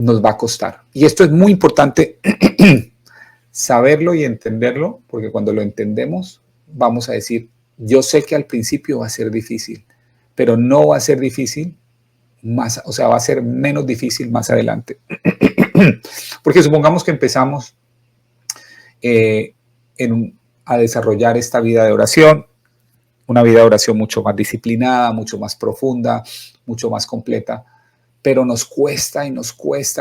nos va a costar. Y esto es muy importante saberlo y entenderlo, porque cuando lo entendemos vamos a decir, yo sé que al principio va a ser difícil, pero no va a ser difícil más, o sea, va a ser menos difícil más adelante. Porque supongamos que empezamos eh, a desarrollar esta vida de oración, una vida de oración mucho más disciplinada, mucho más profunda, mucho más completa, pero nos cuesta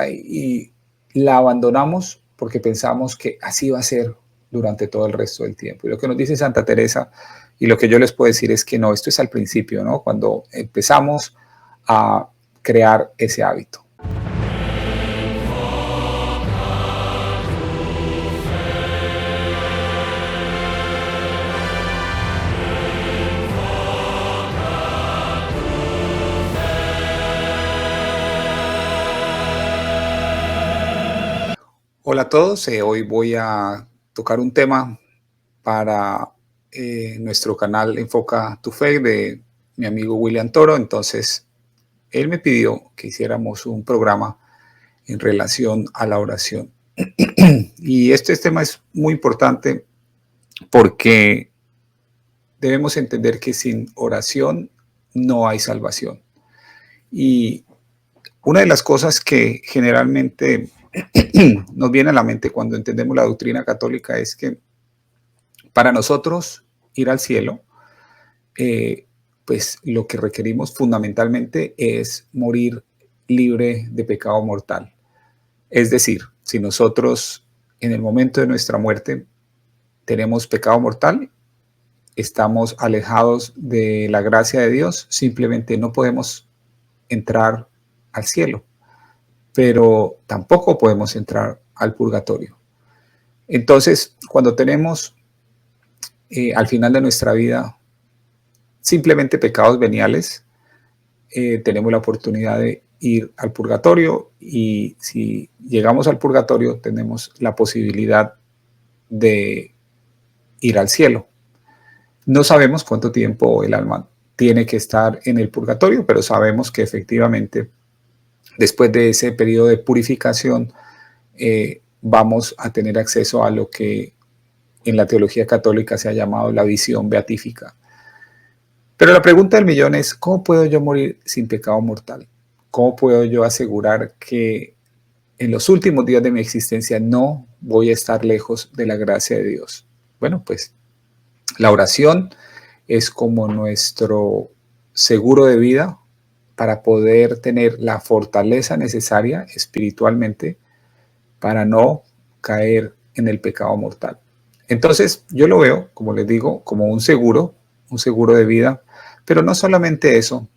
y la abandonamos porque pensamos que así va a ser durante todo el resto del tiempo. Y lo que nos dice Santa Teresa y lo que yo les puedo decir es que no, esto es al principio, ¿no? Cuando empezamos a crear ese hábito. Hola a todos, hoy voy a tocar un tema para nuestro canal Enfoca tu Fe de mi amigo William Toro. Entonces, él me pidió que hiciéramos un programa en relación a la oración. Y este tema es muy importante porque debemos entender que sin oración no hay salvación. Y una de las cosas que generalmente nos viene a la mente cuando entendemos la doctrina católica es que para nosotros ir al cielo, pues lo que requerimos fundamentalmente es morir libre de pecado mortal. Es decir, si nosotros en el momento de nuestra muerte tenemos pecado mortal, estamos alejados de la gracia de Dios, simplemente no podemos entrar al cielo, pero tampoco podemos entrar al purgatorio. Entonces, cuando tenemos al final de nuestra vida simplemente pecados veniales, tenemos la oportunidad de ir al purgatorio, y si llegamos al purgatorio tenemos la posibilidad de ir al cielo. No sabemos cuánto tiempo el alma tiene que estar en el purgatorio, pero sabemos que efectivamente después de ese periodo de purificación vamos a tener acceso a lo que en la teología católica se ha llamado la visión beatífica. Pero la pregunta del millón es, ¿cómo puedo yo morir sin pecado mortal? ¿Cómo puedo yo asegurar que en los últimos días de mi existencia no voy a estar lejos de la gracia de Dios? Bueno, pues la oración es como nuestro seguro de vida para poder tener la fortaleza necesaria espiritualmente para no caer en el pecado mortal. Entonces, yo lo veo, como les digo, como un seguro de vida, pero no solamente eso,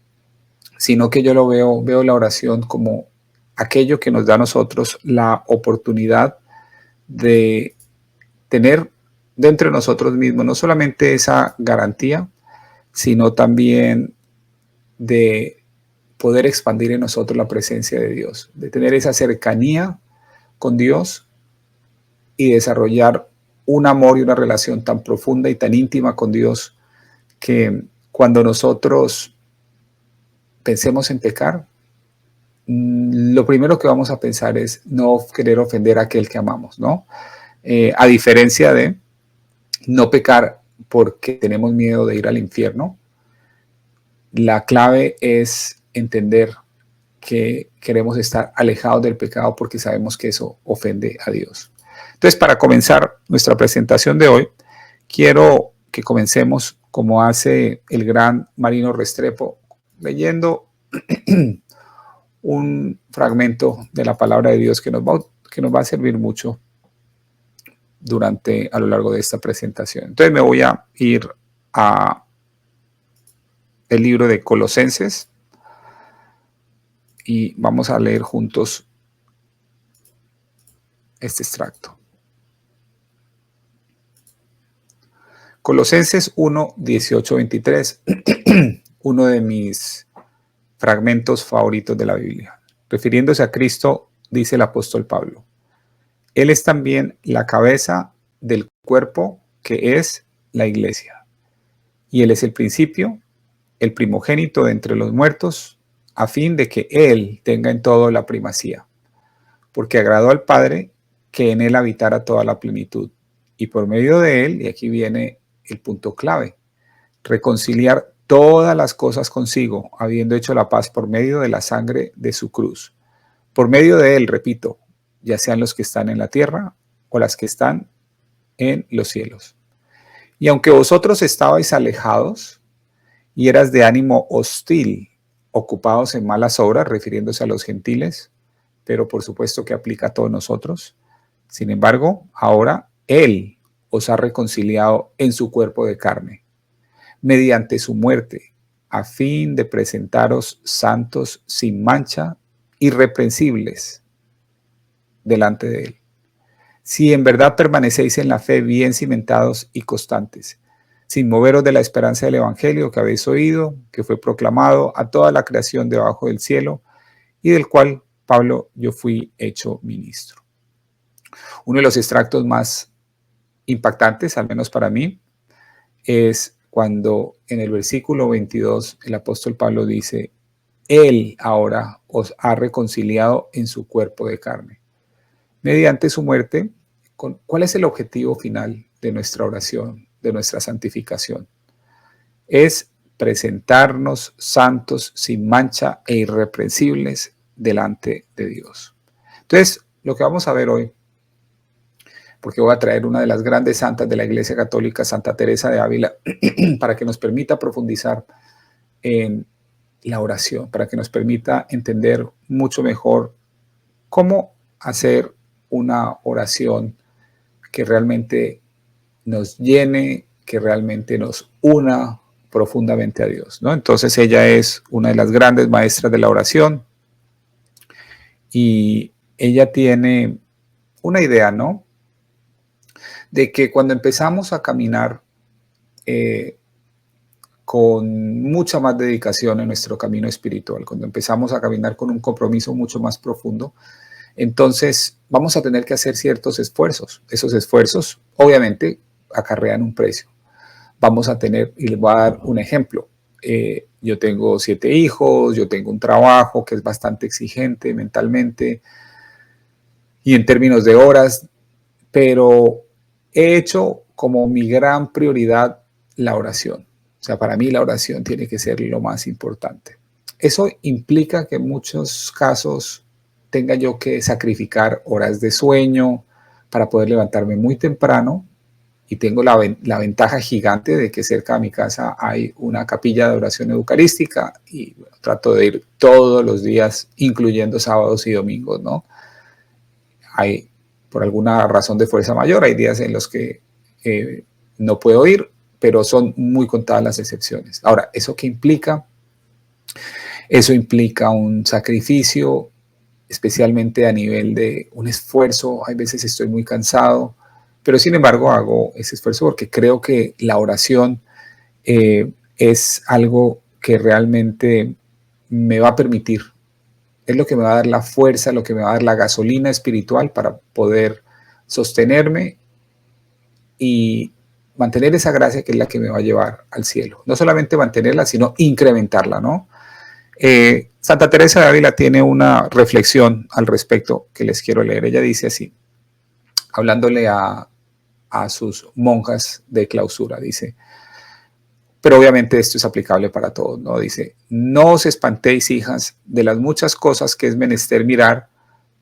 sino que yo lo veo la oración como aquello que nos da a nosotros la oportunidad de tener dentro de nosotros mismos no solamente esa garantía, sino también de poder expandir en nosotros la presencia de Dios, de tener esa cercanía con Dios y desarrollar un amor y una relación tan profunda y tan íntima con Dios que cuando nosotros pensemos en pecar, lo primero que vamos a pensar es no querer ofender a aquel que amamos, ¿no? A diferencia de no pecar porque tenemos miedo de ir al infierno, la clave es entender que queremos estar alejados del pecado porque sabemos que eso ofende a Dios. Entonces, para comenzar nuestra presentación de hoy, quiero que comencemos como hace el gran Marino Restrepo, leyendo un fragmento de la palabra de Dios que nos va a servir mucho a lo largo de esta presentación. Entonces me voy a ir a el libro de Colosenses y vamos a leer juntos este extracto. Colosenses 1, 18, 23, uno de mis fragmentos favoritos de la Biblia. Refiriéndose a Cristo, dice el apóstol Pablo: Él es también la cabeza del cuerpo, que es la iglesia. Y Él es el principio, el primogénito de entre los muertos, a fin de que Él tenga en todo la primacía. porque agradó al Padre que en él habitara toda la plenitud. Y por medio de él, y aquí viene el punto clave, reconciliar todas las cosas consigo, habiendo hecho la paz por medio de la sangre de su cruz. Por medio de él, repito, ya sean los que están en la tierra o las que están en los cielos. Y aunque vosotros estabais alejados y eras de ánimo hostil, ocupados en malas obras, refiriéndose a los gentiles, pero por supuesto que aplica a todos nosotros. Sin embargo, ahora Él os ha reconciliado en su cuerpo de carne, mediante su muerte, a fin de presentaros santos, sin mancha, irreprensibles delante de Él. Si en verdad permanecéis en la fe bien cimentados y constantes, sin moveros de la esperanza del Evangelio que habéis oído, que fue proclamado a toda la creación debajo del cielo, y del cual, Pablo, yo fui hecho ministro. Uno de los extractos más impactantes, al menos para mí, es cuando en el versículo 22 el apóstol Pablo dice, Él ahora os ha reconciliado en su cuerpo de carne, mediante su muerte. ¿Cuál es el objetivo final de nuestra oración, de nuestra santificación? Es presentarnos santos, sin mancha e irreprensibles delante de Dios. Entonces, lo que vamos a ver hoy, porque voy a traer una de las grandes santas de la Iglesia Católica, Santa Teresa de Ávila, para que nos permita profundizar en la oración, para que nos permita entender mucho mejor cómo hacer una oración que realmente nos llene, que realmente nos una profundamente a Dios, ¿no? Entonces ella es una de las grandes maestras de la oración y ella tiene una idea, ¿no? De que cuando empezamos a caminar con mucha más dedicación en nuestro camino espiritual, cuando empezamos a caminar con un compromiso mucho más profundo, entonces vamos a tener que hacer ciertos esfuerzos. Esos esfuerzos, obviamente, acarrean un precio. Vamos a tener, y les voy a dar un ejemplo. Yo tengo 7 hijos, yo tengo un trabajo que es bastante exigente mentalmente y en términos de horas, pero he hecho como mi gran prioridad la oración. O sea, para mí la oración tiene que ser lo más importante. Eso implica que en muchos casos tenga yo que sacrificar horas de sueño para poder levantarme muy temprano, y tengo la ventaja gigante de que cerca de mi casa hay una capilla de oración eucarística y bueno, trato de ir todos los días, incluyendo sábados y domingos, ¿no? Hay, por alguna razón de fuerza mayor, hay días en los que no puedo ir, pero son muy contadas las excepciones. Ahora, ¿eso qué implica? Eso implica un sacrificio, especialmente a nivel de un esfuerzo. Hay veces estoy muy cansado, pero sin embargo hago ese esfuerzo porque creo que la oración es algo que realmente me va a permitir, es lo que me va a dar la fuerza, lo que me va a dar la gasolina espiritual para poder sostenerme y mantener esa gracia que es la que me va a llevar al cielo. No solamente mantenerla, sino incrementarla, ¿no? Santa Teresa de Ávila tiene una reflexión al respecto que les quiero leer. Ella dice así, hablándole a sus monjas de clausura, dice, pero obviamente esto es aplicable para todos, ¿no? Dice, no os espantéis, hijas, de las muchas cosas que es menester mirar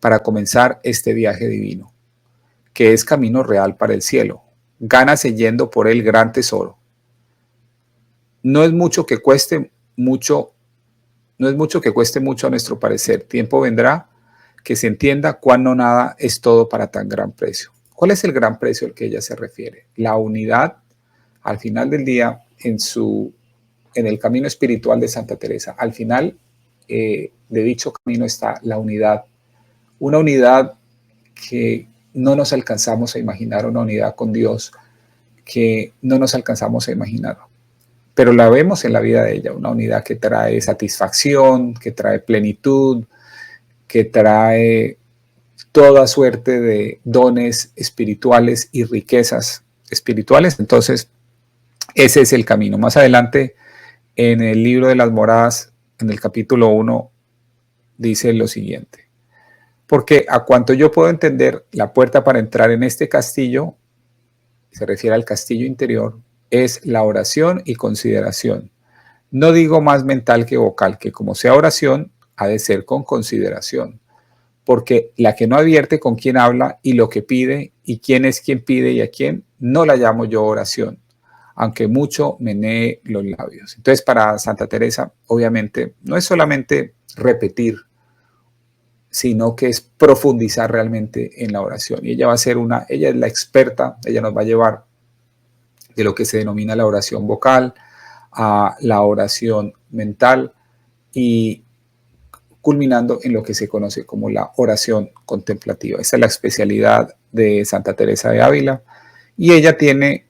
para comenzar este viaje divino, que es camino real para el cielo. Gánase yendo por él gran tesoro. No es mucho que cueste mucho, no es mucho que cueste mucho a nuestro parecer. Tiempo vendrá que se entienda cuán no nada es todo para tan gran precio. ¿Cuál es el gran precio al que ella se refiere? La unidad, al final del día, en el camino espiritual de Santa Teresa. Al final de dicho camino está la unidad. Una unidad que no nos alcanzamos a imaginar, una unidad con Dios que no nos alcanzamos a imaginar. Pero la vemos en la vida de ella, una unidad que trae satisfacción, que trae plenitud, que trae toda suerte de dones espirituales y riquezas espirituales. Entonces, ese es el camino. Más adelante, en el libro de las moradas, en el capítulo 1, dice lo siguiente. Porque a cuanto yo puedo entender, la puerta para entrar en este castillo, se refiere al castillo interior, es la oración y consideración. No digo más mental que vocal, que como sea oración, ha de ser con consideración. Porque la que no advierte con quién habla y lo que pide y quién es quien pide y a quién, no la llamo yo oración, aunque mucho menee los labios. Entonces, para Santa Teresa, obviamente, no es solamente repetir, sino que es profundizar realmente en la oración. Y ella va a ser ella es la experta, ella nos va a llevar de lo que se denomina la oración vocal a la oración mental y culminando en lo que se conoce como la oración contemplativa. Esa es la especialidad de Santa Teresa de Ávila y ella tiene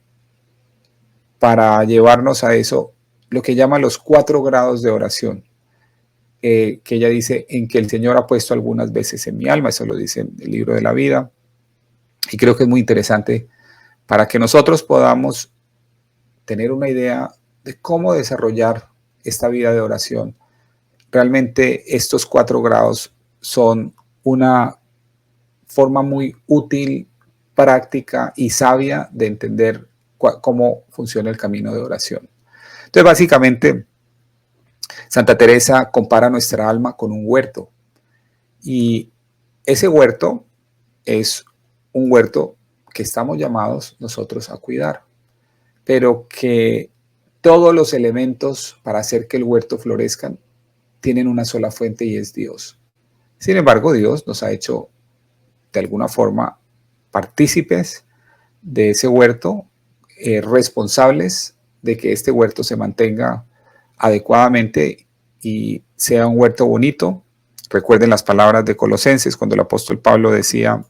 para llevarnos a eso lo que llama los 4 grados de oración, que ella dice en que el Señor ha puesto algunas veces en mi alma, eso lo dice en el libro de la vida, y creo que es muy interesante para que nosotros podamos tener una idea de cómo desarrollar esta vida de oración. Realmente estos 4 grados son una forma muy útil, práctica y sabia de entender cómo funciona el camino de oración. Entonces, básicamente, Santa Teresa compara nuestra alma con un huerto y ese huerto es un huerto que estamos llamados nosotros a cuidar, pero que todos los elementos para hacer que el huerto florezcan tienen una sola fuente y es Dios. Sin embargo, Dios nos ha hecho de alguna forma partícipes de ese huerto, responsables de que este huerto se mantenga adecuadamente y sea un huerto bonito. Recuerden las palabras de Colosenses cuando el apóstol Pablo decía,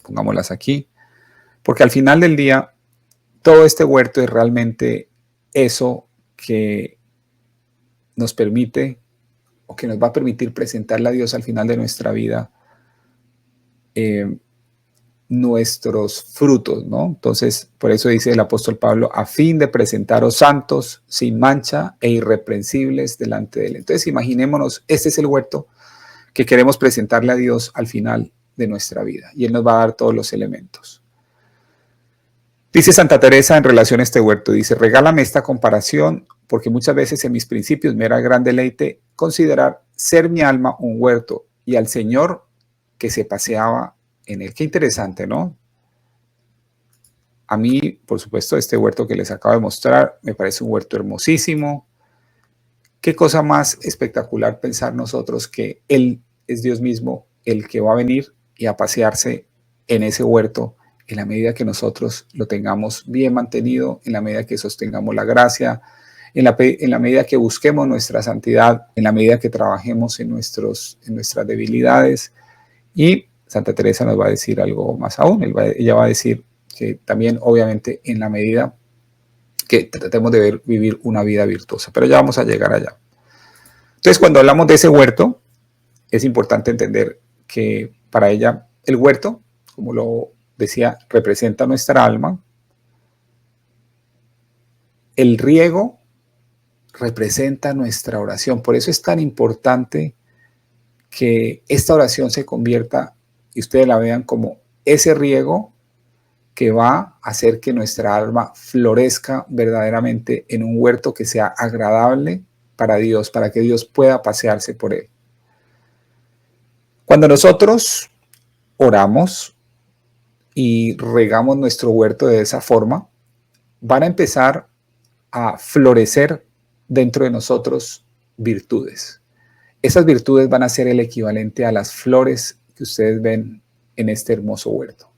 pongámoslas aquí, porque al final del día todo este huerto es realmente eso que nos permite o que nos va a permitir presentarle a Dios al final de nuestra vida nuestros frutos, ¿no? Entonces, por eso dice el apóstol Pablo, a fin de presentaros santos, sin mancha e irreprensibles delante de él. Entonces, imaginémonos, este es el huerto que queremos presentarle a Dios al final de nuestra vida y él nos va a dar todos los elementos. Dice Santa Teresa en relación a este huerto, dice, regálame esta comparación porque muchas veces en mis principios me era gran deleite considerar ser mi alma un huerto y al Señor que se paseaba en él. Qué interesante, ¿no? A mí, por supuesto, este huerto que les acabo de mostrar me parece un huerto hermosísimo. Qué cosa más espectacular pensar nosotros que Él es Dios mismo el que va a venir y a pasearse en ese huerto en la medida que nosotros lo tengamos bien mantenido, en la medida que sostengamos la gracia, en la medida que busquemos nuestra santidad, en la medida que trabajemos en nuestras debilidades. Y Santa Teresa nos va a decir algo más aún. Ella va a decir que también, obviamente, en la medida que tratemos de vivir una vida virtuosa. Pero ya vamos a llegar allá. Entonces, cuando hablamos de ese huerto, es importante entender que para ella el huerto, como lo decía, representa nuestra alma. El riego representa nuestra oración. Por eso es tan importante que esta oración se convierta y ustedes la vean como ese riego que va a hacer que nuestra alma florezca verdaderamente en un huerto que sea agradable para Dios, para que Dios pueda pasearse por él. Cuando nosotros oramos y regamos nuestro huerto de esa forma, van a empezar a florecer dentro de nosotros virtudes. Esas virtudes van a ser el equivalente a las flores que ustedes ven en este hermoso huerto.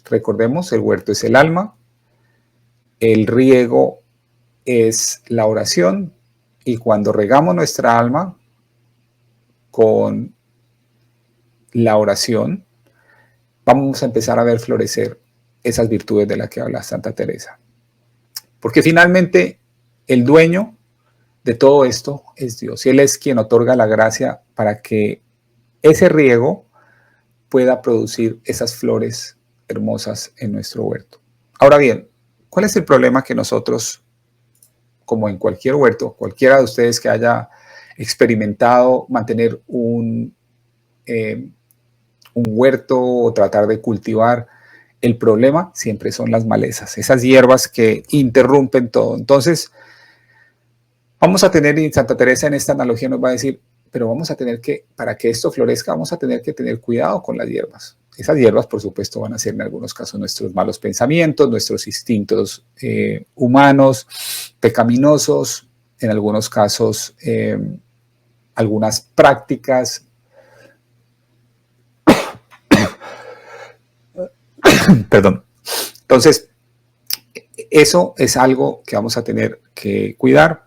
Recordemos, el huerto es el alma, el riego es la oración y cuando regamos nuestra alma con la oración, vamos a empezar a ver florecer esas virtudes de las que habla Santa Teresa. Porque finalmente el dueño de todo esto es Dios y Él es quien otorga la gracia para que ese riego pueda producir esas flores hermosas en nuestro huerto. Ahora bien, ¿cuál es el problema que nosotros, como en cualquier huerto, cualquiera de ustedes que haya experimentado mantener un un huerto o tratar de cultivar. El problema siempre son las malezas, esas hierbas que interrumpen todo. Entonces, vamos a tener, y Santa Teresa en esta analogía nos va a decir, pero vamos a tener que, para que esto florezca, vamos a tener que tener cuidado con las hierbas. Esas hierbas, por supuesto, van a ser en algunos casos nuestros malos pensamientos, nuestros instintos humanos, pecaminosos, en algunos casos algunas prácticas. Perdón. Entonces, eso es algo que vamos a tener que cuidar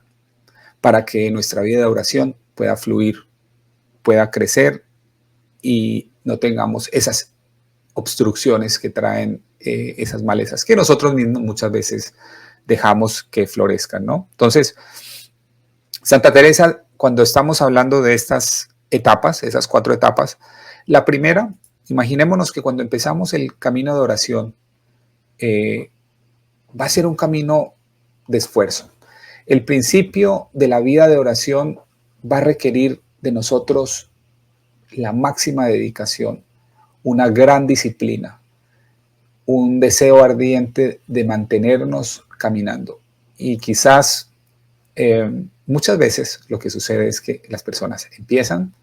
para que nuestra vida de oración pueda fluir, pueda crecer y no tengamos esas obstrucciones que traen esas malezas que nosotros mismos muchas veces dejamos que florezcan, ¿no? Entonces, Santa Teresa, cuando estamos hablando de estas etapas, esas 4 etapas, la primera, imaginémonos que cuando empezamos el camino de oración, va a ser un camino de esfuerzo. El principio de la vida de oración va a requerir de nosotros la máxima dedicación, una gran disciplina, un deseo ardiente de mantenernos caminando. Y quizás muchas veces lo que sucede es que las personas empiezan,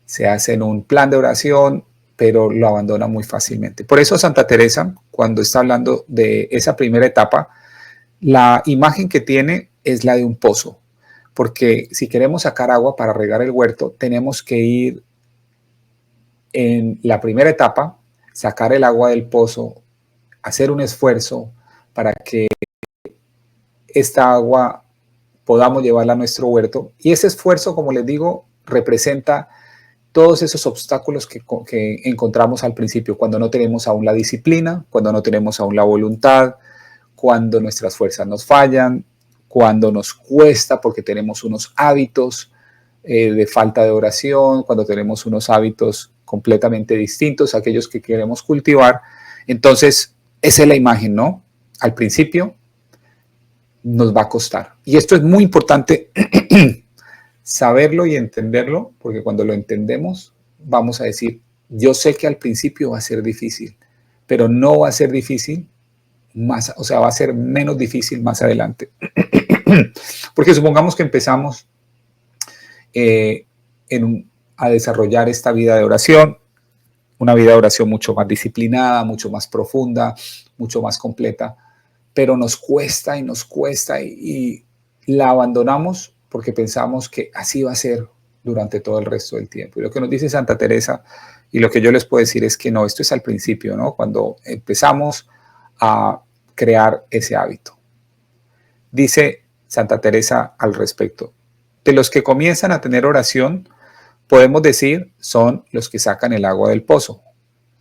se hacen un plan de oración, pero lo abandonan muy fácilmente. Por eso Santa Teresa, cuando está hablando de esa primera etapa, la imagen que tiene es la de un pozo, porque si queremos sacar agua para regar el huerto, tenemos que ir en la primera etapa, sacar el agua del pozo, hacer un esfuerzo para que esta agua podamos llevarla a nuestro huerto. Y ese esfuerzo, como les digo, representa todos esos obstáculos que encontramos al principio, cuando no tenemos aún la disciplina, cuando no tenemos aún la voluntad, cuando nuestras fuerzas nos fallan, cuando nos cuesta porque tenemos unos hábitos de falta de oración, cuando tenemos unos hábitos completamente distintos a aquellos que queremos cultivar. Entonces, esa es la imagen, ¿no? Al principio nos va a costar. Y esto es muy importante saberlo y entenderlo, porque cuando lo entendemos, vamos a decir, yo sé que al principio va a ser difícil, pero no va a ser difícil más, o sea, va a ser menos difícil más adelante. Porque supongamos que empezamos a desarrollar esta vida de oración, una vida de oración mucho más disciplinada, mucho más profunda, mucho más completa, pero nos cuesta y la abandonamos porque pensamos que así va a ser durante todo el resto del tiempo. Y lo que nos dice Santa Teresa y lo que yo les puedo decir es que no, esto es al principio, ¿no? Cuando empezamos a crear ese hábito. Dice Santa Teresa al respecto, de los que comienzan a tener oración, podemos decir, son los que sacan el agua del pozo,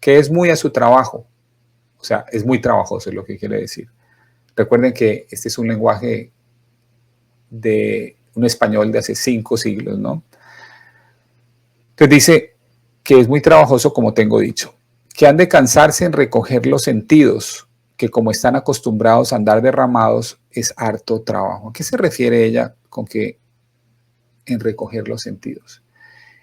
que es muy a su trabajo, o sea, es muy trabajoso es lo que quiere decir. Recuerden que este es un lenguaje de un español de hace 5 siglos, ¿no? Entonces dice que es muy trabajoso, como tengo dicho, que han de cansarse en recoger los sentidos, que como están acostumbrados a andar derramados, es harto trabajo. ¿A qué se refiere ella con que en recoger los sentidos?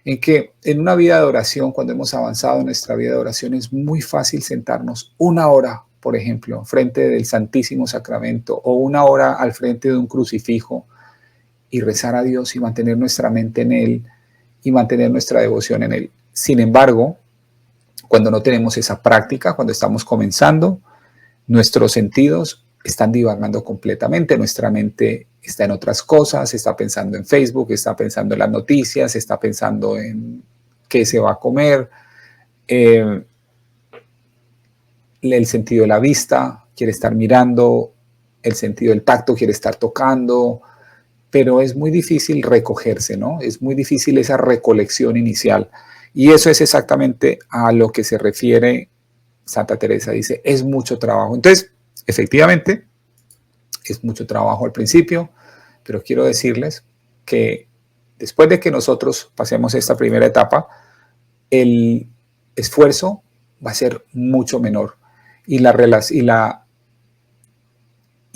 En que en una vida de oración, cuando hemos avanzado en nuestra vida de oración, es muy fácil sentarnos 1 hora, por ejemplo, frente del Santísimo Sacramento o 1 hora al frente de un crucifijo y rezar a Dios y mantener nuestra mente en Él y mantener nuestra devoción en Él. Sin embargo, cuando no tenemos esa práctica, cuando estamos comenzando, nuestros sentidos están divagando completamente, nuestra mente está en otras cosas, está pensando en Facebook, está pensando en las noticias, está pensando en qué se va a comer, el sentido de la vista, quiere estar mirando, el sentido del tacto, quiere estar tocando, pero es muy difícil recogerse, ¿no? Es muy difícil esa recolección inicial. Y eso es exactamente a lo que se refiere Santa Teresa, dice, es mucho trabajo. Entonces, efectivamente, es mucho trabajo al principio, pero quiero decirles que después de que nosotros pasemos esta primera etapa, el esfuerzo va a ser mucho menor y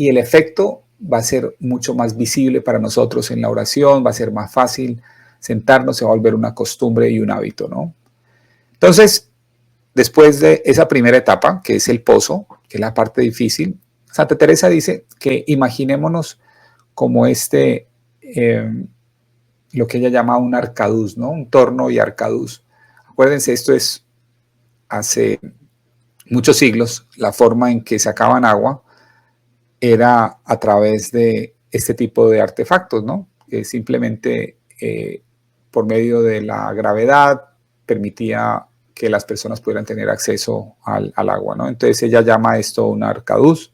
el efecto va a ser mucho más visible para nosotros en la oración, va a ser más fácil sentarnos, se va a volver una costumbre y un hábito, ¿no? Entonces, después de esa primera etapa, que es el pozo, que es la parte difícil, Santa Teresa dice que imaginémonos como lo que ella llama un arcaduz, ¿no? Un torno y arcaduz. Acuérdense, esto es hace muchos siglos, la forma en que sacaban agua era a través de este tipo de artefactos, ¿no? Que simplemente por medio de la gravedad permitía que las personas pudieran tener acceso al agua, ¿no? Entonces ella llama esto un arcaduz.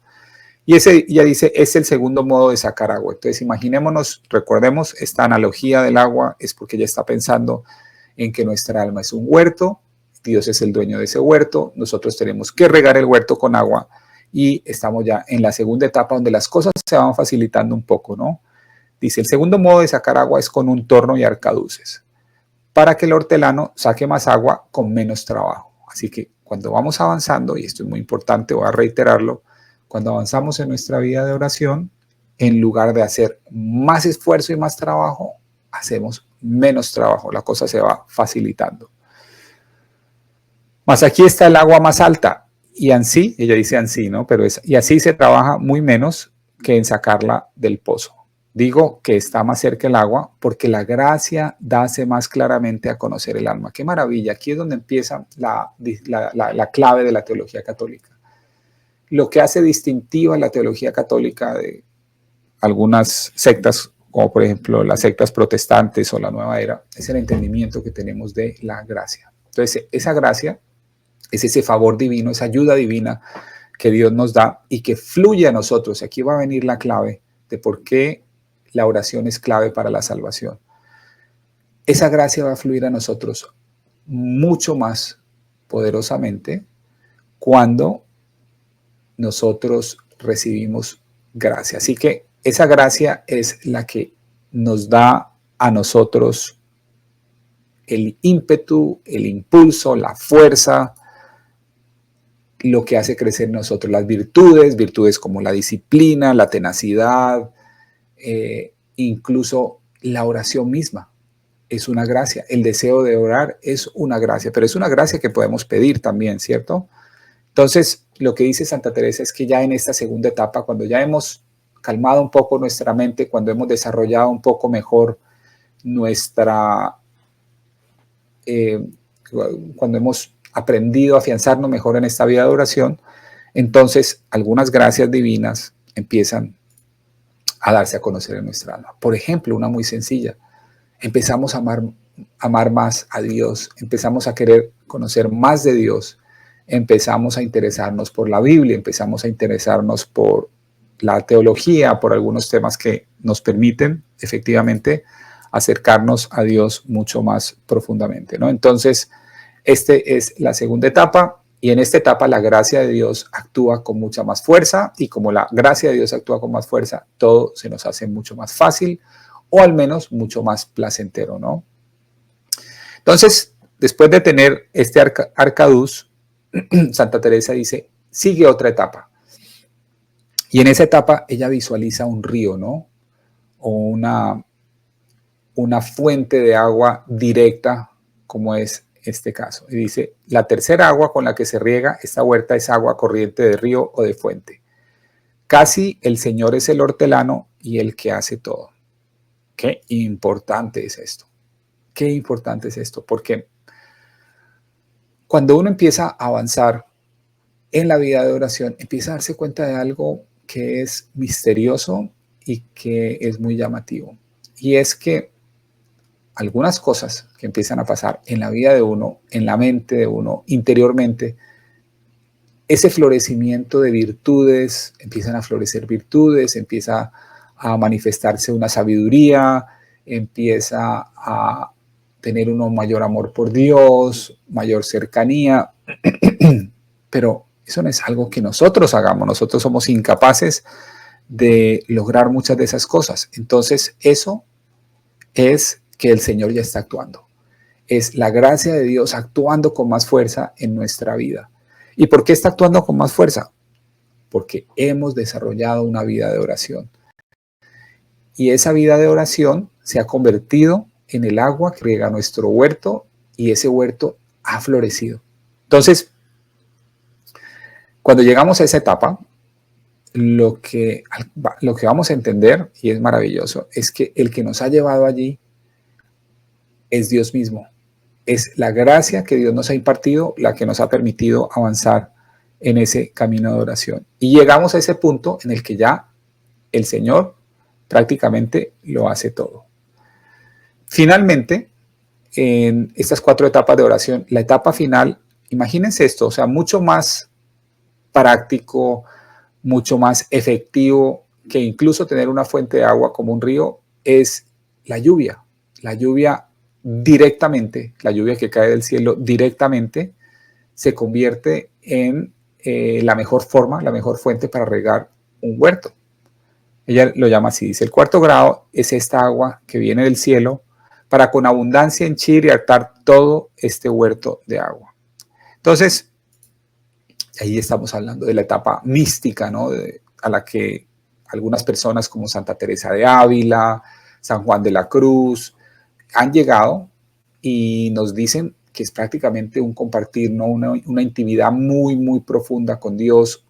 Y ella dice, es el segundo modo de sacar agua. Entonces imaginémonos, recordemos, esta analogía del agua es porque ella está pensando en que nuestra alma es un huerto, Dios es el dueño de ese huerto, nosotros tenemos que regar el huerto con agua y estamos ya en la segunda etapa donde las cosas se van facilitando un poco, ¿no? Dice, el segundo modo de sacar agua es con un torno y arcaduces, para que el hortelano saque más agua con menos trabajo. Así que cuando vamos avanzando, y esto es muy importante, voy a reiterarlo, cuando avanzamos en nuestra vida de oración, en lugar de hacer más esfuerzo y más trabajo, hacemos menos trabajo, la cosa se va facilitando. Más aquí está el agua más alta, y así, ella dice así, ¿no? Pero y así se trabaja muy menos que en sacarla del pozo. Digo que está más cerca el agua porque la gracia dace más claramente a conocer el alma. ¡Qué maravilla! Aquí es donde empieza la clave de la teología católica. Lo que hace distintiva la teología católica de algunas sectas, como por ejemplo las sectas protestantes o la nueva era, es el entendimiento que tenemos de la gracia. Entonces, esa gracia es ese favor divino, esa ayuda divina que Dios nos da y que fluye a nosotros. Aquí va a venir la clave de por qué la oración es clave para la salvación. Esa gracia va a fluir a nosotros mucho más poderosamente cuando nosotros recibimos gracia. Así que esa gracia es la que nos da a nosotros el ímpetu, el impulso, la fuerza, lo que hace crecer en nosotros las virtudes como la disciplina, la tenacidad, incluso la oración misma. Es una gracia. El deseo de orar es una gracia, pero es una gracia que podemos pedir también, ¿cierto? Entonces, lo que dice Santa Teresa es que ya en esta segunda etapa, cuando ya hemos calmado un poco nuestra mente, cuando hemos desarrollado un poco mejor cuando hemos aprendido a afianzarnos mejor en esta vida de oración, entonces algunas gracias divinas empiezan a darse a conocer en nuestra alma. Por ejemplo, una muy sencilla, empezamos a amar más a Dios, empezamos a querer conocer más de Dios, empezamos a interesarnos por la Biblia, empezamos a interesarnos por la teología, por algunos temas que nos permiten efectivamente acercarnos a Dios mucho más profundamente, ¿no? Entonces, esta es la segunda etapa y en esta etapa la gracia de Dios actúa con mucha más fuerza y como la gracia de Dios actúa con más fuerza, todo se nos hace mucho más fácil o al menos mucho más placentero, ¿no? Entonces, después de tener este arcaduz, Santa Teresa dice, sigue otra etapa. Y en esa etapa ella visualiza un río, ¿no? O una fuente de agua directa, como es este caso. Y dice, la tercera agua con la que se riega esta huerta es agua corriente de río o de fuente. Casi el Señor es el hortelano y el que hace todo. Qué importante es esto. Qué importante es esto, porque cuando uno empieza a avanzar en la vida de oración, empieza a darse cuenta de algo que es misterioso y que es muy llamativo. Y es que algunas cosas que empiezan a pasar en la vida de uno, en la mente de uno, interiormente, ese florecimiento de virtudes, empiezan a florecer virtudes, empieza a manifestarse una sabiduría, empieza a tener uno mayor amor por Dios, mayor cercanía, pero eso no es algo que nosotros hagamos, nosotros somos incapaces de lograr muchas de esas cosas. Entonces, eso es que el Señor ya está actuando. Es la gracia de Dios actuando con más fuerza en nuestra vida. ¿Y por qué está actuando con más fuerza? Porque hemos desarrollado una vida de oración. Y esa vida de oración se ha convertido en el agua que riega nuestro huerto y ese huerto ha florecido. Entonces, cuando llegamos a esa etapa, lo que vamos a entender, y es maravilloso, es que el que nos ha llevado allí es Dios mismo. Es la gracia que Dios nos ha impartido la que nos ha permitido avanzar en ese camino de oración. Y llegamos a ese punto en el que ya el Señor prácticamente lo hace todo. Finalmente, en estas 4 etapas de oración, la etapa final, imagínense esto, o sea, mucho más práctico, mucho más efectivo que incluso tener una fuente de agua como un río, es la lluvia. La lluvia directamente, la lluvia que cae del cielo directamente, se convierte en la mejor forma, la mejor fuente para regar un huerto. Ella lo llama así, dice, el 4º grado es esta agua que viene del cielo para con abundancia henchir y hartar todo este huerto de agua. Entonces, ahí estamos hablando de la etapa mística, ¿no? A la que algunas personas como Santa Teresa de Ávila, San Juan de la Cruz, han llegado y nos dicen que es prácticamente un compartir, ¿no? Una intimidad muy, muy profunda con Dios,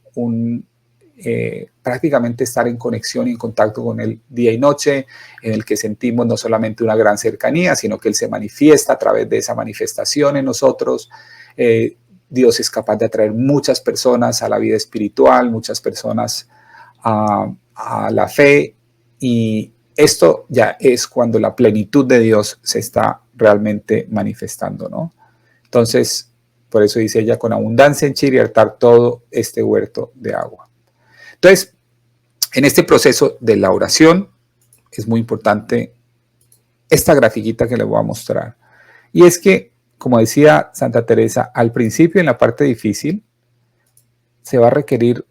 prácticamente estar en conexión y en contacto con Él día y noche, en el que sentimos no solamente una gran cercanía, sino que Él se manifiesta a través de esa manifestación en nosotros. Dios es capaz de atraer muchas personas a la vida espiritual, muchas personas a la fe, y esto ya es cuando la plenitud de Dios se está realmente manifestando, ¿no? Entonces, por eso dice ella, con abundancia henchir y hartar todo este huerto de agua. Entonces, en este proceso de la oración es muy importante esta grafiquita que les voy a mostrar. Y es que, como decía Santa Teresa, al principio en la parte difícil se va a requerir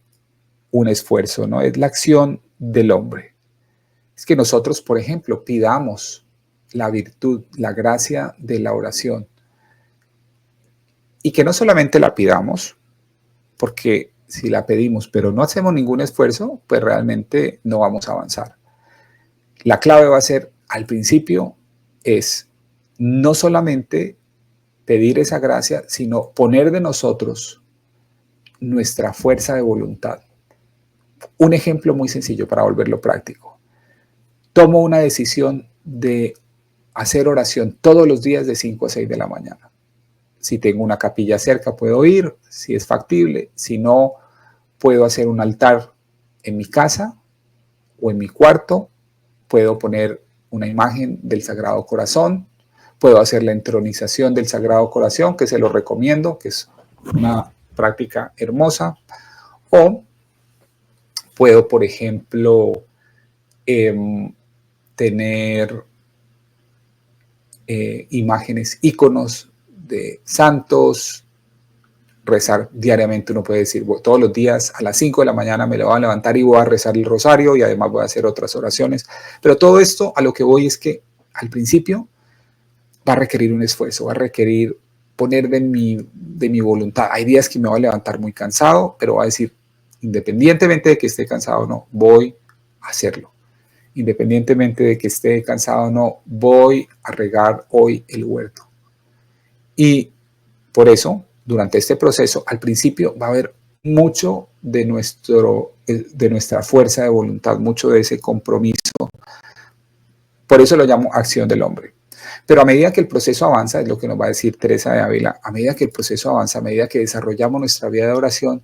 un esfuerzo, ¿no? Es la acción del hombre. Es que nosotros, por ejemplo, pidamos la virtud, la gracia de la oración. Y que no solamente la pidamos, porque si la pedimos pero no hacemos ningún esfuerzo, pues realmente no vamos a avanzar. La clave va a ser, al principio, es no solamente pedir esa gracia, sino poner de nosotros nuestra fuerza de voluntad. Un ejemplo muy sencillo para volverlo práctico. Tomo una decisión de hacer oración todos los días de 5 a 6 de la mañana. Si tengo una capilla cerca puedo ir, si es factible. Si no, puedo hacer un altar en mi casa o en mi cuarto. Puedo poner una imagen del Sagrado Corazón. Puedo hacer la entronización del Sagrado Corazón, que se lo recomiendo, que es una práctica hermosa. O puedo, por ejemplo, tener imágenes, íconos de santos, rezar diariamente. Uno puede decir, todos los días a las 5 de la mañana me lo voy a levantar y voy a rezar el rosario, y además voy a hacer otras oraciones. Pero todo esto, a lo que voy es que al principio va a requerir un esfuerzo, va a requerir poner de mi voluntad. Hay días que me voy a levantar muy cansado, pero voy a decir, independientemente de que esté cansado o no, voy a hacerlo. Independientemente de que esté cansado o no, voy a regar hoy el huerto. Y por eso, durante este proceso, al principio va a haber mucho de nuestra fuerza de voluntad, mucho de ese compromiso. Por eso lo llamo acción del hombre. Pero a medida que el proceso avanza, es lo que nos va a decir Teresa de Ávila, a medida que el proceso avanza, a medida que desarrollamos nuestra vida de oración,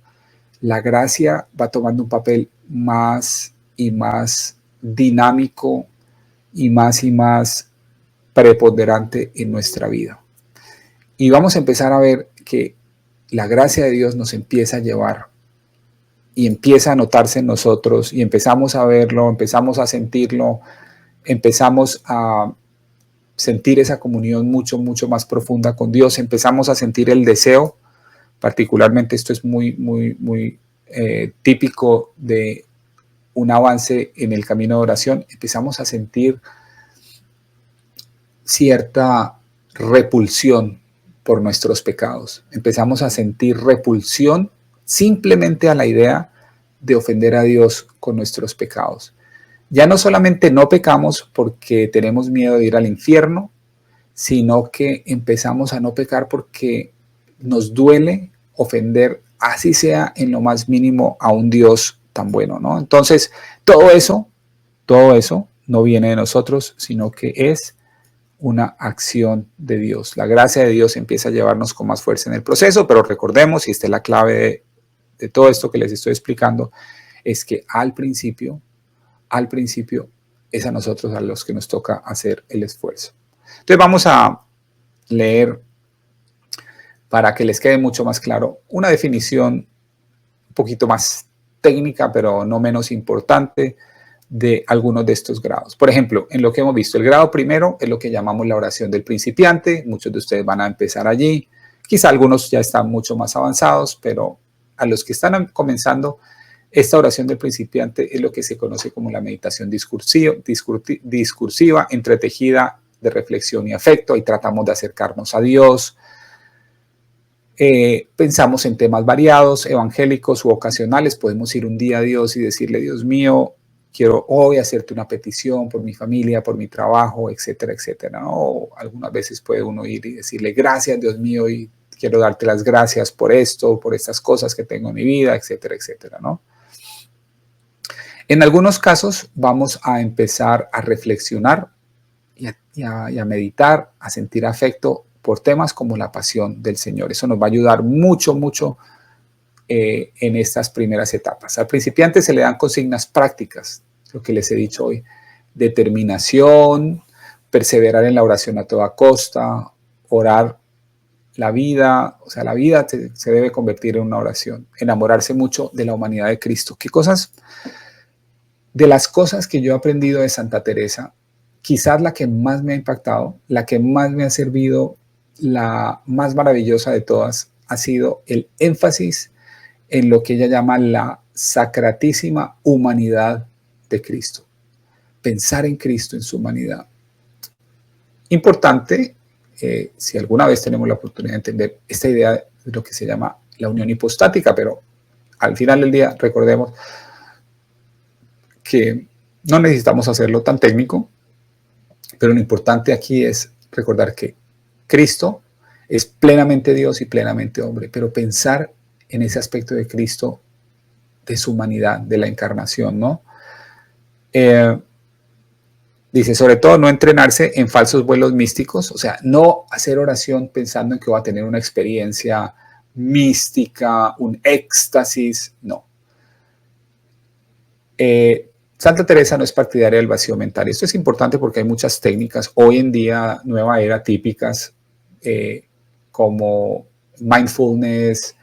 la gracia va tomando un papel más y más dinámico y más preponderante en nuestra vida. Y vamos a empezar a ver que la gracia de Dios nos empieza a llevar y empieza a notarse en nosotros, y empezamos a verlo, empezamos a sentirlo, empezamos a sentir esa comunión mucho más profunda con Dios, empezamos a sentir el deseo. Particularmente esto es muy típico de un avance en el camino de oración. Empezamos a sentir cierta repulsión por nuestros pecados. Empezamos a sentir repulsión simplemente a la idea de ofender a Dios con nuestros pecados. Ya no solamente no pecamos porque tenemos miedo de ir al infierno, sino que empezamos a no pecar porque nos duele ofender, así sea en lo más mínimo, a un Dios tan bueno, ¿no? Entonces, todo eso no viene de nosotros, sino que es una acción de Dios. La gracia de Dios empieza a llevarnos con más fuerza en el proceso, pero recordemos, y esta es la clave de todo esto que les estoy explicando, es que al principio es a nosotros a los que nos toca hacer el esfuerzo. Entonces vamos a leer, para que les quede mucho más claro, una definición un poquito más técnica, pero no menos importante, de algunos de estos grados. Por ejemplo, en lo que hemos visto, el grado primero es lo que llamamos la oración del principiante. Muchos de ustedes van a empezar allí. Quizá algunos ya están mucho más avanzados, pero a los que están comenzando, esta oración del principiante es lo que se conoce como la meditación discursiva, entretejida de reflexión y afecto. Ahí tratamos de acercarnos a Dios. Pensamos en temas variados, evangélicos u ocasionales. Podemos ir un día a Dios y decirle: Dios mío, quiero hoy hacerte una petición por mi familia, por mi trabajo, etcétera, etcétera, ¿no? O algunas veces puede uno ir y decirle: gracias, Dios mío, y quiero darte las gracias por esto, por estas cosas que tengo en mi vida, etcétera, etcétera, ¿no? En algunos casos vamos a empezar a reflexionar y a meditar, a sentir afecto por temas como la pasión del Señor. Eso nos va a ayudar mucho, mucho en estas primeras etapas. Al principiante se le dan consignas prácticas, lo que les he dicho hoy: determinación, perseverar en la oración a toda costa, orar la vida, o sea, la vida se debe convertir en una oración, enamorarse mucho de la humanidad de Cristo. ¿Qué cosas? De las cosas que yo he aprendido de Santa Teresa, quizás la que más me ha impactado, la que más me ha servido, la más maravillosa de todas, ha sido el énfasis en lo que ella llama la sacratísima humanidad de Cristo. Pensar en Cristo, en su humanidad. Importante, si alguna vez tenemos la oportunidad de entender esta idea de lo que se llama la unión hipostática, pero al final del día recordemos que no necesitamos hacerlo tan técnico, pero lo importante aquí es recordar que Cristo es plenamente Dios y plenamente hombre, pero pensar en ese aspecto de Cristo, de su humanidad, de la encarnación, ¿no? Dice, sobre todo, no entrenarse en falsos vuelos místicos, o sea, no hacer oración pensando en que va a tener una experiencia mística, un éxtasis, no. Santa Teresa no es partidaria del vacío mental. Esto es importante porque hay muchas técnicas hoy en día, nueva era, típicas, como mindfulness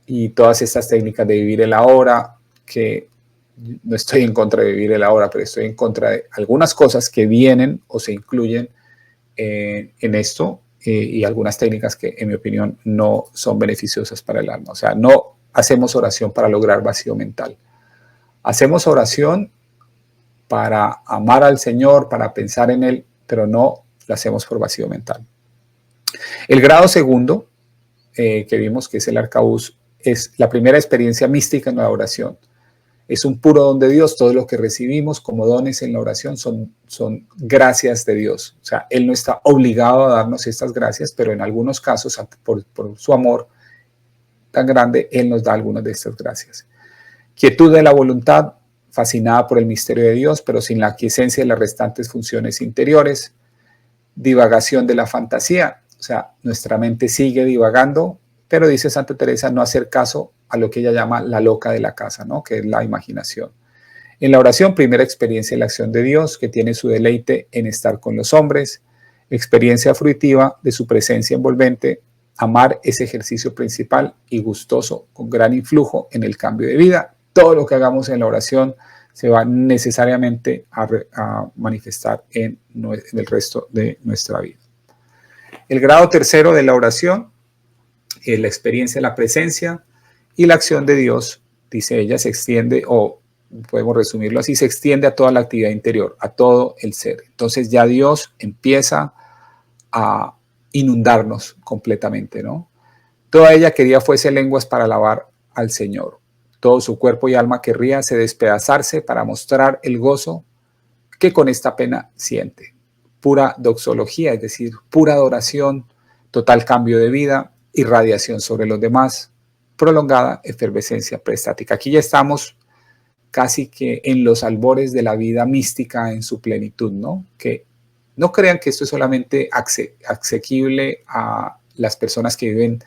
y todas estas técnicas de vivir el ahora, que no estoy en contra de vivir el ahora, pero estoy en contra de algunas cosas que vienen o se incluyen en esto y algunas técnicas que, en mi opinión, no son beneficiosas para el alma. O sea, no hacemos oración para lograr vacío mental. Hacemos oración para amar al Señor, para pensar en Él, pero no lo hacemos por vacío mental. El grado segundo, que vimos que es el arcaús, es la primera experiencia mística en la oración. Es un puro don de Dios. Todo lo que recibimos como dones en la oración son gracias de Dios. O sea, Él no está obligado a darnos estas gracias, pero en algunos casos, por su amor tan grande, Él nos da algunas de estas gracias. Quietud de la voluntad, fascinada por el misterio de Dios, pero sin la aquiescencia de las restantes funciones interiores. Divagación de la fantasía, o sea, nuestra mente sigue divagando, pero dice Santa Teresa, no hacer caso a lo que ella llama la loca de la casa, ¿no? Que es la imaginación. En la oración, primera experiencia de la acción de Dios, que tiene su deleite en estar con los hombres. Experiencia fruitiva de su presencia envolvente. Amar es ejercicio principal y gustoso, con gran influjo en el cambio de vida. Todo lo que hagamos en la oración se va necesariamente a manifestar en el resto de nuestra vida. El grado tercero de la oración es la experiencia de la presencia y la acción de Dios, dice ella, se extiende, o podemos resumirlo así, se extiende a toda la actividad interior, a todo el ser. Entonces ya Dios empieza a inundarnos completamente, ¿no? Toda ella quería fuese lenguas para alabar al Señor. Todo su cuerpo y alma querría despedazarse para mostrar el gozo que con esta pena siente. Pura doxología, es decir, pura adoración, total cambio de vida, irradiación sobre los demás, prolongada efervescencia preestática. Aquí ya estamos casi que en los albores de la vida mística en su plenitud, ¿no? Que no crean que esto es solamente asequible a las personas que viven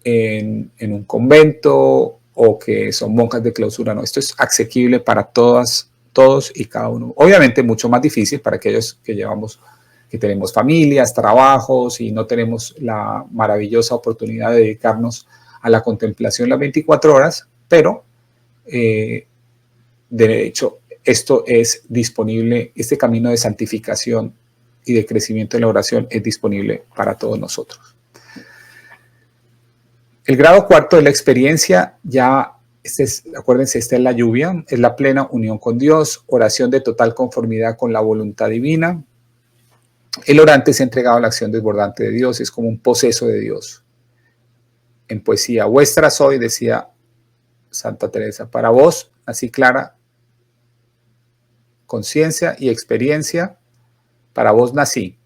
en un convento o que son monjas de clausura, no, esto es asequible para todos y cada uno. Obviamente mucho más difícil para aquellos que tenemos familias, trabajos y no tenemos la maravillosa oportunidad de dedicarnos a la contemplación las 24 horas, pero de hecho esto es disponible, este camino de santificación y de crecimiento en la oración es disponible para todos nosotros. El grado cuarto de la experiencia, acuérdense, esta es la lluvia, es la plena unión con Dios, oración de total conformidad con la voluntad divina. El orante es entregado a la acción desbordante de Dios, es como un poseso de Dios. En poesía, vuestra soy, decía Santa Teresa, para vos, así clara, conciencia y experiencia, para vos nací.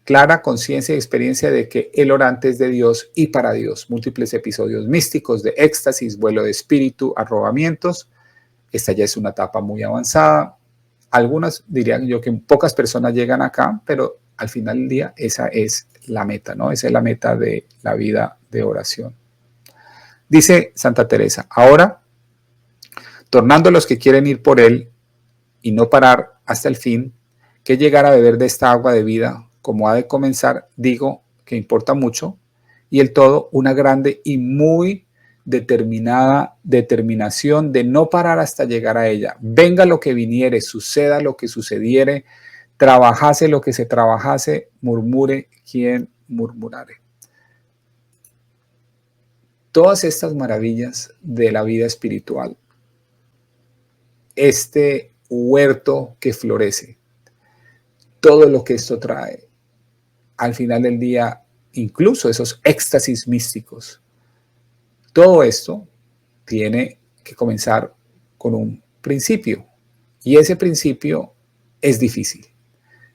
Clara conciencia y experiencia de que el orante es de Dios y para Dios. Múltiples episodios místicos de éxtasis, vuelo de espíritu, arrobamientos. Esta ya es una etapa muy avanzada. Algunas dirían yo que pocas personas llegan acá, pero al final del día esa es la meta, ¿no? Esa es la meta de la vida de oración. Dice Santa Teresa, ahora, tornando los que quieren ir por él y no parar hasta el fin, que llegar a beber de esta agua de vida, como ha de comenzar, digo que importa mucho, y el todo una grande y muy determinada determinación de no parar hasta llegar a ella. Venga lo que viniere, suceda lo que sucediere, trabajase lo que se trabajase, murmure quien murmurare. Todas estas maravillas de la vida espiritual, este huerto que florece, todo lo que esto trae, al final del día, incluso esos éxtasis místicos, todo esto tiene que comenzar con un principio. Y ese principio es difícil.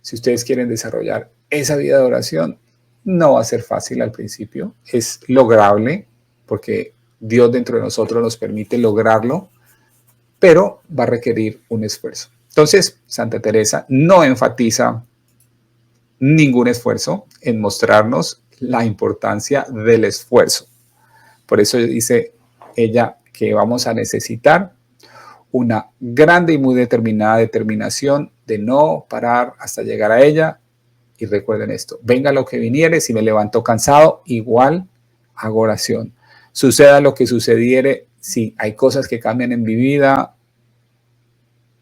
Si ustedes quieren desarrollar esa vida de oración, no va a ser fácil al principio. Es lograble porque Dios dentro de nosotros nos permite lograrlo, pero va a requerir un esfuerzo. Entonces, Santa Teresa no enfatiza ningún esfuerzo en mostrarnos la importancia del esfuerzo. Por eso dice ella que vamos a necesitar una grande y muy determinada determinación de no parar hasta llegar a ella. Y recuerden esto, venga lo que viniere, si me levanto cansado, igual hago oración. Suceda lo que sucediere, si hay cosas que cambian en mi vida,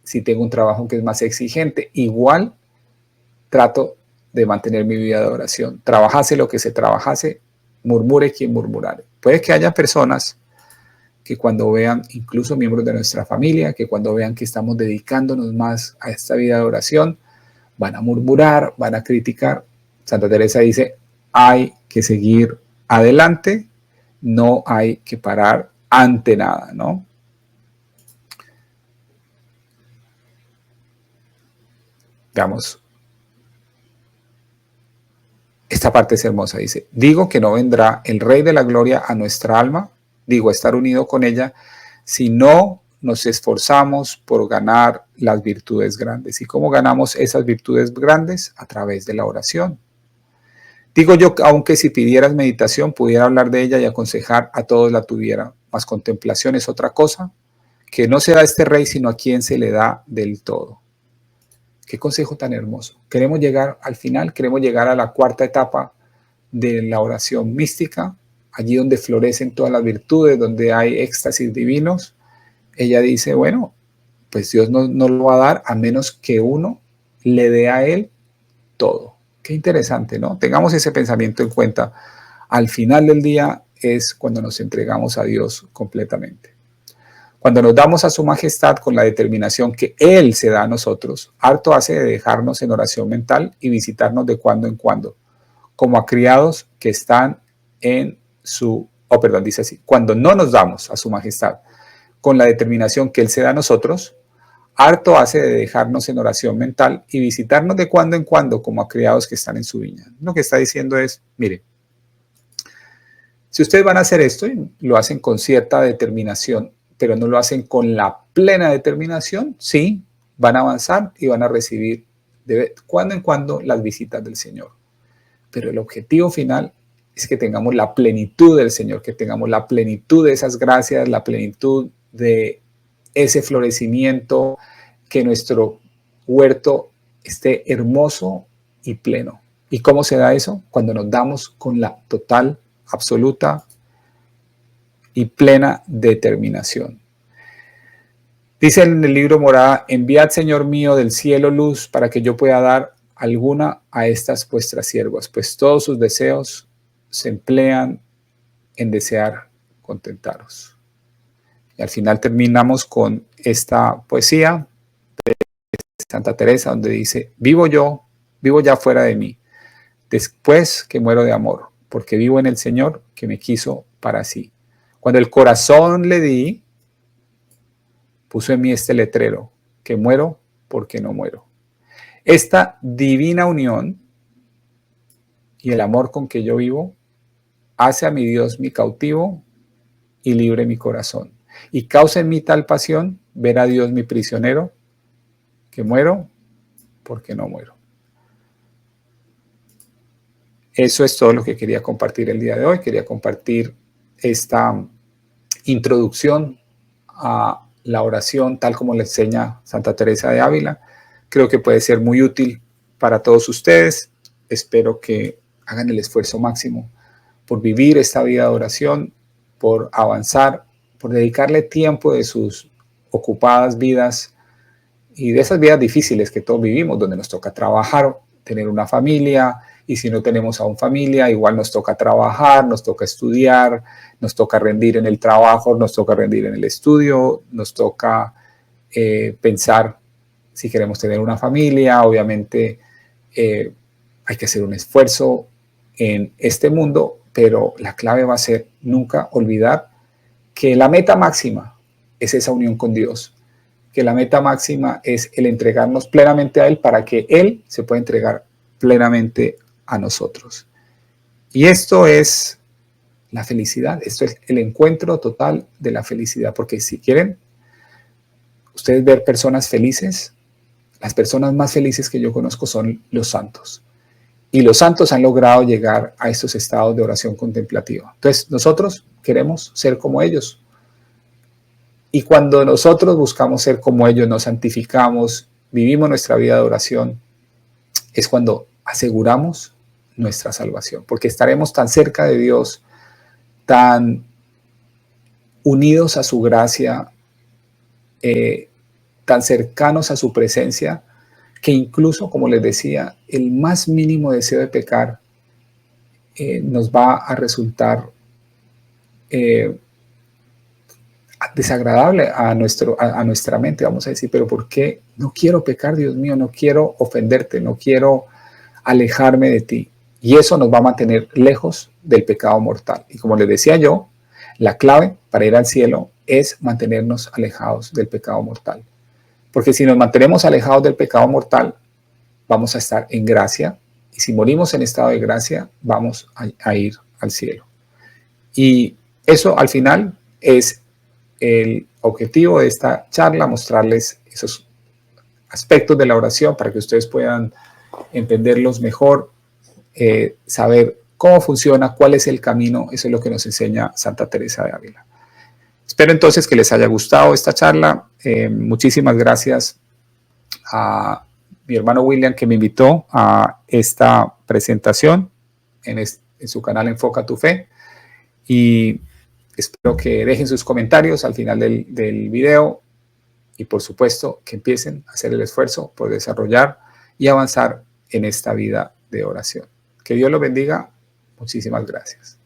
si tengo un trabajo que es más exigente, igual trato de mantener mi vida de oración. Trabajase lo que se trabajase, murmure quien murmurare. Puede que haya personas que cuando vean, incluso miembros de nuestra familia, que cuando vean que estamos dedicándonos más a esta vida de oración, van a murmurar, van a criticar. Santa Teresa dice, hay que seguir adelante, no hay que parar ante nada, ¿no? Veamos. Esta parte es hermosa, dice, digo que no vendrá el Rey de la Gloria a nuestra alma, digo, estar unido con ella, si no nos esforzamos por ganar las virtudes grandes. ¿Y cómo ganamos esas virtudes grandes? A través de la oración. Digo yo, aunque si pidieras meditación, pudiera hablar de ella y aconsejar a todos la tuviera, mas contemplación es otra cosa, que no se da a este Rey, sino a quien se le da del todo. Qué consejo tan hermoso. Queremos llegar al final, queremos llegar a la cuarta etapa de la oración mística, allí donde florecen todas las virtudes, donde hay éxtasis divinos. Ella dice, bueno, pues Dios no lo va a dar a menos que uno le dé a Él todo. Qué interesante, ¿no? Tengamos ese pensamiento en cuenta. Al final del día es cuando nos entregamos a Dios completamente. Cuando nos damos a su majestad con la determinación que Él se da a nosotros, harto hace de dejarnos en oración mental y visitarnos de cuando en cuando, como a criados que están en su, dice así, cuando no nos damos a su majestad con la determinación que Él se da a nosotros, Harto hace de dejarnos en oración mental y visitarnos de cuando en cuando como a criados que están en su viña. Lo que está diciendo es, mire, si ustedes van a hacer esto, y lo hacen con cierta determinación, pero no lo hacen con la plena determinación, sí, van a avanzar y van a recibir de cuando en cuando las visitas del Señor. Pero el objetivo final es que tengamos la plenitud del Señor, que tengamos la plenitud de esas gracias, la plenitud de ese florecimiento, que nuestro huerto esté hermoso y pleno. ¿Y cómo se da eso? Cuando nos damos con la total, absoluta y plena determinación. Dice en el libro Morada, enviad, Señor mío, del cielo luz para que yo pueda dar alguna a estas vuestras siervas, pues todos sus deseos se emplean en desear contentaros. Y al final terminamos con esta poesía de Santa Teresa, donde dice, vivo ya fuera de mí, después que muero de amor, porque vivo en el Señor que me quiso para sí. Cuando el corazón le di, puso en mí este letrero, que muero porque no muero. Esta divina unión y el amor con que yo vivo hace a mi Dios mi cautivo y libre mi corazón. Y causa en mí tal pasión ver a Dios mi prisionero, que muero porque no muero. Eso es todo lo que quería compartir el día de hoy. Quería compartir esta introducción a la oración tal como le enseña Santa Teresa de Ávila. Creo que puede ser muy útil para todos ustedes. Espero que hagan el esfuerzo máximo por vivir esta vida de oración, por avanzar, por dedicarle tiempo de sus ocupadas vidas y de esas vidas difíciles que todos vivimos, donde nos toca trabajar, tener una familia, y si no tenemos aún familia, igual nos toca trabajar, nos toca estudiar, nos toca rendir en el trabajo, nos toca rendir en el estudio, nos toca pensar si queremos tener una familia. Obviamente hay que hacer un esfuerzo en este mundo, pero la clave va a ser nunca olvidar que la meta máxima es esa unión con Dios, que la meta máxima es el entregarnos plenamente a Él para que Él se pueda entregar plenamente a nosotros. Y esto es la felicidad, esto es el encuentro total de la felicidad, porque si quieren ustedes ver personas felices, las personas más felices que yo conozco son los santos. Y los santos han logrado llegar a estos estados de oración contemplativa. Entonces, nosotros queremos ser como ellos. Y cuando nosotros buscamos ser como ellos, nos santificamos, vivimos nuestra vida de oración, es cuando aseguramos nuestra salvación. Porque estaremos tan cerca de Dios, tan unidos a su gracia, tan cercanos a su presencia, que incluso, como les decía, el más mínimo deseo de pecar nos va a resultar desagradable a nuestra mente. Vamos a decir, pero ¿por qué no quiero pecar, Dios mío? No quiero ofenderte, no quiero alejarme de ti. Y eso nos va a mantener lejos del pecado mortal. Y como les decía yo, la clave para ir al cielo es mantenernos alejados del pecado mortal. Porque si nos mantenemos alejados del pecado mortal, vamos a estar en gracia. Y si morimos en estado de gracia, vamos a ir al cielo. Y eso al final es el objetivo de esta charla, mostrarles esos aspectos de la oración para que ustedes puedan entenderlos mejor, saber cómo funciona, cuál es el camino. Eso es lo que nos enseña Santa Teresa de Ávila. Espero entonces que les haya gustado esta charla. Muchísimas gracias a mi hermano William, que me invitó a esta presentación en su canal Enfoca tu Fe. Y espero que dejen sus comentarios al final del video y, por supuesto, que empiecen a hacer el esfuerzo por desarrollar y avanzar en esta vida de oración. Que Dios los bendiga. Muchísimas gracias.